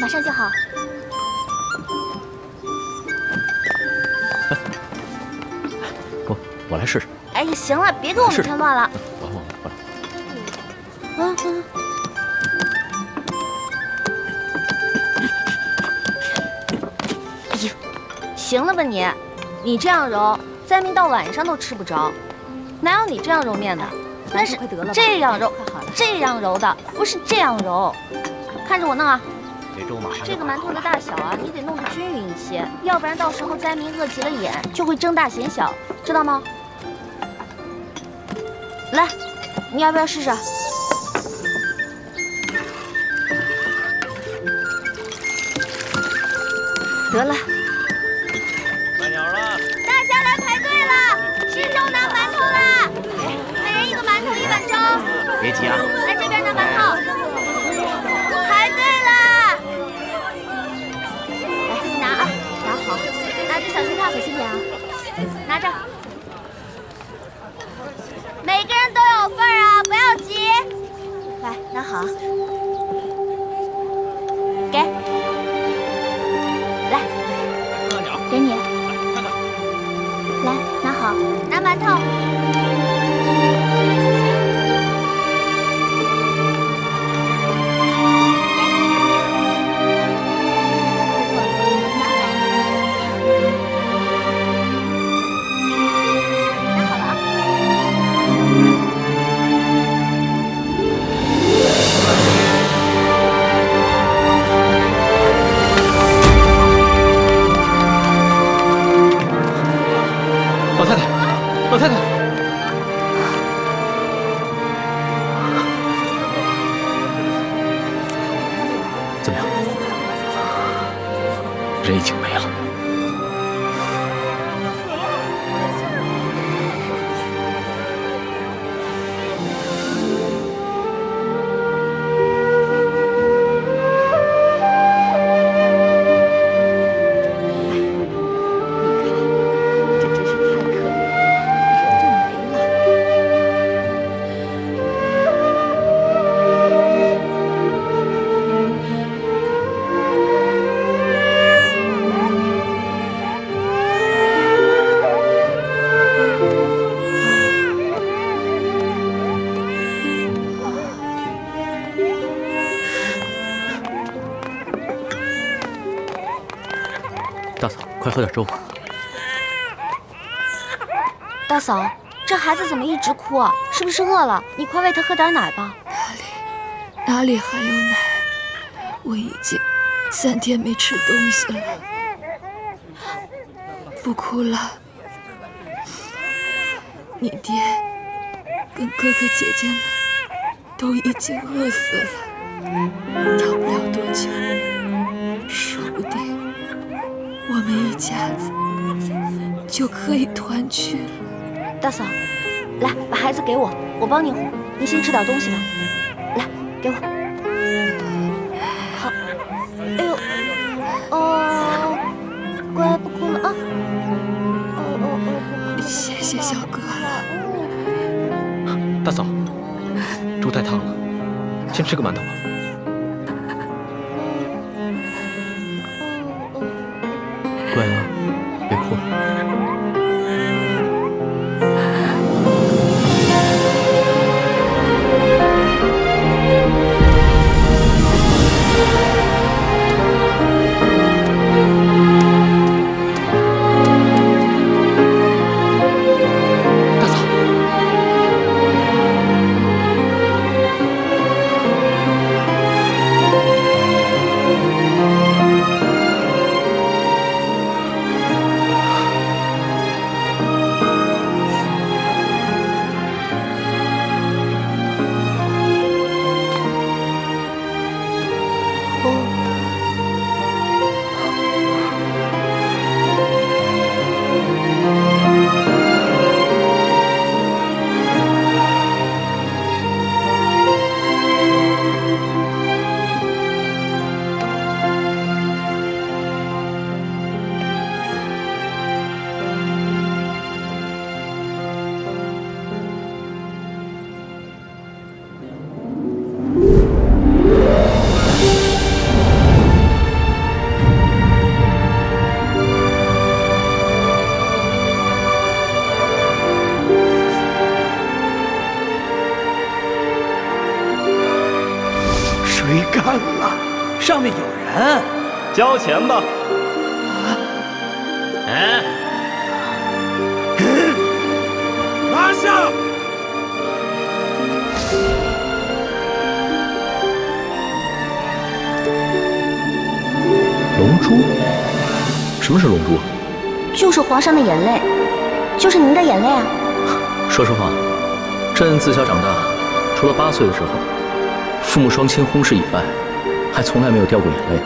马上就好。我来试试。哎呀，行了，别给我们添乱了。我来。哎呀，行了吧你？你这样揉，灾民到晚上都吃不着。哪有你这样揉面的？那是这样揉，这样揉的，不是这样揉。看着我弄啊！这粥马上这个馒头的大小啊，你得弄得均匀一些，要不然到时候灾民饿急了眼，就会睁大显小，知道吗？来，你要不要试试？得了，慢点了。大家来排队了，吃粥拿馒头啦！每人一个馒头，一碗粥。别急啊，来这边拿馒头，排队啦！来，你拿啊，拿好，拿着小心套，小心点啊，拿着。每个人都有份儿啊，不要急。来，拿好，给，来，给你，来，拿好，拿馒头。老太太，怎么样？人已经没了。大嫂，快喝点粥。大嫂，这孩子怎么一直哭啊？是不是饿了？你快喂他喝点奶吧。哪里还有奶？我已经3天没吃东西了。不哭了，你爹跟哥哥姐姐们都已经饿死了，要不了多久，说不定我们一家子就可以团聚了。大嫂，来，把孩子给我，我帮你哄。你先吃点东西吧。来，给我。好。哎呦，哦，乖，不哭了啊。谢谢小哥了。大嫂，粥太烫了，先吃个馒头吧。乖啊，别哭了。午了，上面有人。交钱吧。拿下！龙珠？什么是龙珠？就是皇上的眼泪，就是您的眼泪啊！说实话，朕自小长大，除了8岁的时候，父母双亲轰逝以外，还从来没有掉过眼泪。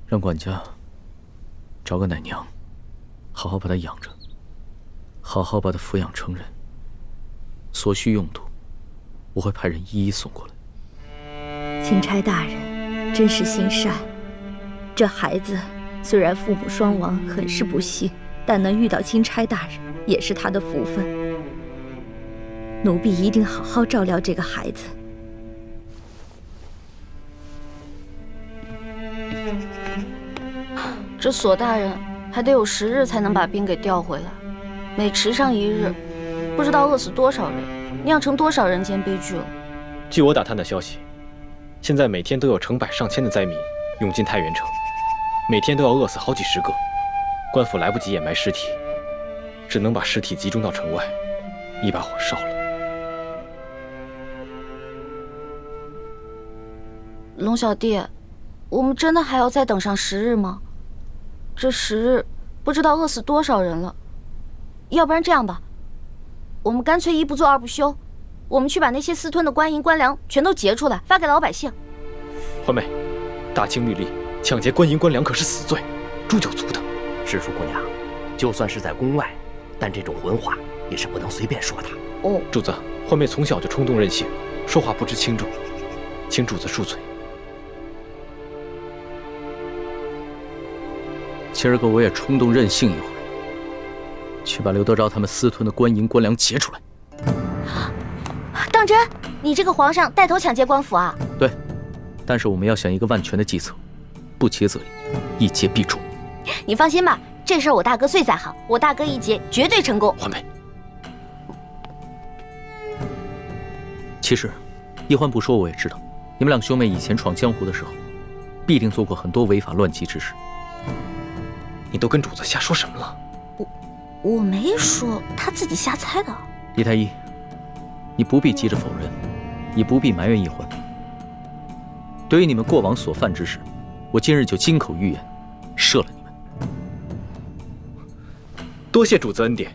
让管家找个奶娘，好好把她养着，好好把她抚养成人。所需用途，我会派人一一送过来。钦差大人真是心善。这孩子虽然父母双亡，很是不幸，但能遇到钦差大人，也是他的福分。奴婢一定好好照料这个孩子。这索大人还得有10日才能把兵给调回来，每迟上1日，不知道饿死多少人，酿成多少人间悲剧了。据我打探的消息，现在每天都有成百上千的灾民涌进太原城，每天都要饿死好几10个。官府来不及掩埋尸体，只能把尸体集中到城外，一把火烧了。龙小弟，我们真的还要再等上10日吗？这10日不知道饿死多少人了。要不然这样吧，我们干脆1不做2不休，我们去把那些私吞的官银官粮全都劫出来，发给老百姓。欢妹，大清律例，抢劫官银官粮可是死罪，诛九族的。师叔姑娘，就算是在宫外，但这种混话也是不能随便说的。哦，主子，欢妹从小就冲动任性，说话不知轻重，请主子恕罪。今儿个我也冲动任性一回，去把刘德昭他们私吞的官银官粮劫出来。当真？你这个皇上带头抢劫官府啊？对，但是我们要想一个万全的计策，不劫则已，一劫必中。你放心吧，这事儿我大哥最在行，我大哥一劫绝对成功。欢妹，其实一欢不说我也知道，你们两兄妹以前闯江湖的时候，必定做过很多违法乱纪之事。你都跟主子瞎说什么了？我没说，他自己瞎猜的。李太医，你不必急着否认，也不必埋怨一欢。对于你们过往所犯之事，我今日就金口玉言，赦了你们。多谢主子恩典。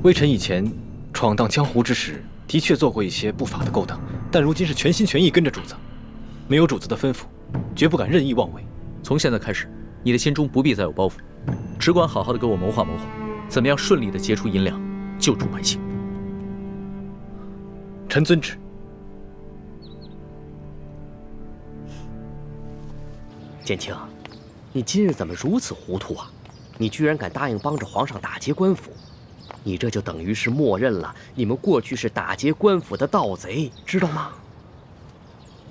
微臣以前闯荡江湖之时，的确做过一些不法的勾当，但如今是全心全意跟着主子，没有主子的吩咐，绝不敢任意妄为。从现在开始，你的心中不必再有包袱，只管好好的给我谋划谋划，怎么样顺利的劫出银两，救助百姓。臣遵旨。建清，你今日怎么如此糊涂啊？你居然敢答应帮着皇上打劫官府，你这就等于是默认了你们过去是打劫官府的盗贼，知道吗？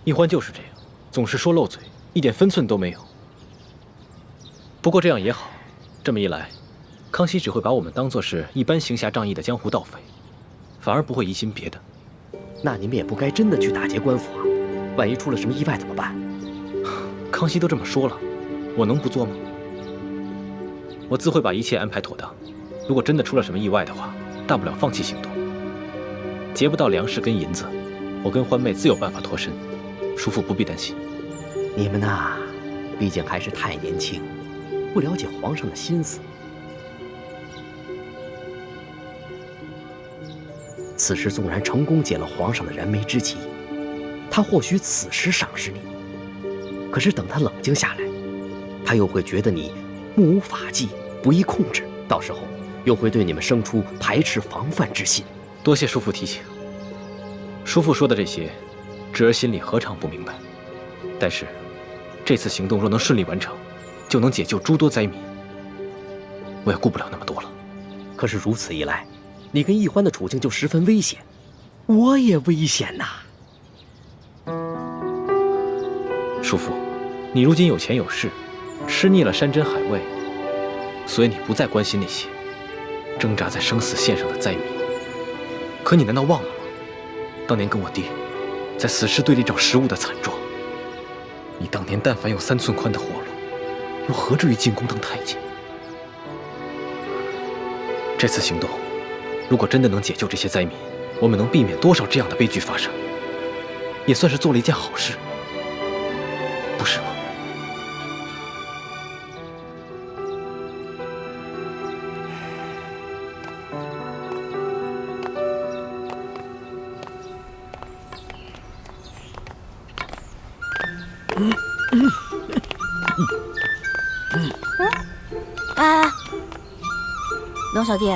一欢就是这样，总是说漏嘴，一点分寸都没有。不过这样也好，这么一来，康熙只会把我们当作是一般行侠仗义的江湖盗匪，反而不会疑心别的。那你们也不该真的去打劫官府啊，万一出了什么意外怎么办？康熙都这么说了，我能不做吗？我自会把一切安排妥当。如果真的出了什么意外的话，大不了放弃行动。劫不到粮食跟银子，我跟欢妹自有办法脱身，叔父不必担心。你们呐，毕竟还是太年轻，不了解皇上的心思。此时纵然成功解了皇上的燃眉之急，他或许此时赏识你，可是等他冷静下来，他又会觉得你目无法纪，不易控制，到时候又会对你们生出排斥防范之心。多谢叔父提醒。叔父说的这些，侄儿心里何尝不明白。但是，这次行动若能顺利完成，就能解救诸多灾民。我也顾不了那么多了。可是如此一来，你跟易欢的处境就十分危险，我也危险呐。叔父，你如今有钱有势，吃腻了山珍海味，所以你不再关心那些挣扎在生死线上的灾民。可你难道忘了吗？当年跟我爹在死尸堆里找食物的惨状。你当年但凡有3寸宽的活路，又何至于进宫当太监？这次行动，如果真的能解救这些灾民，我们能避免多少这样的悲剧发生，也算是做了一件好事，不是吗？哎，龙小弟，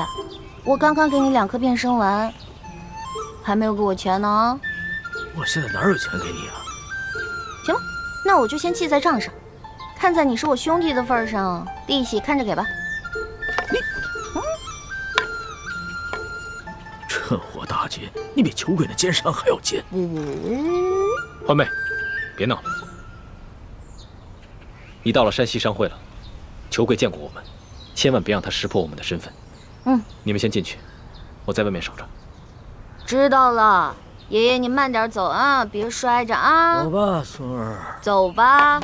我刚刚给你2颗变身丸，还没有给我钱呢。我现在哪有钱给你啊？行吧，那我就先记在账上，看在你是我兄弟的份上，利息看着给吧。趁火打劫，你比酒鬼的奸商还要奸。欢妹，别闹了。你到了山西商会了，裘贵见过我们，千万别让他识破我们的身份。你们先进去，我在外面守着。知道了，爷爷你慢点走啊，别摔着啊。走吧，孙儿。走吧。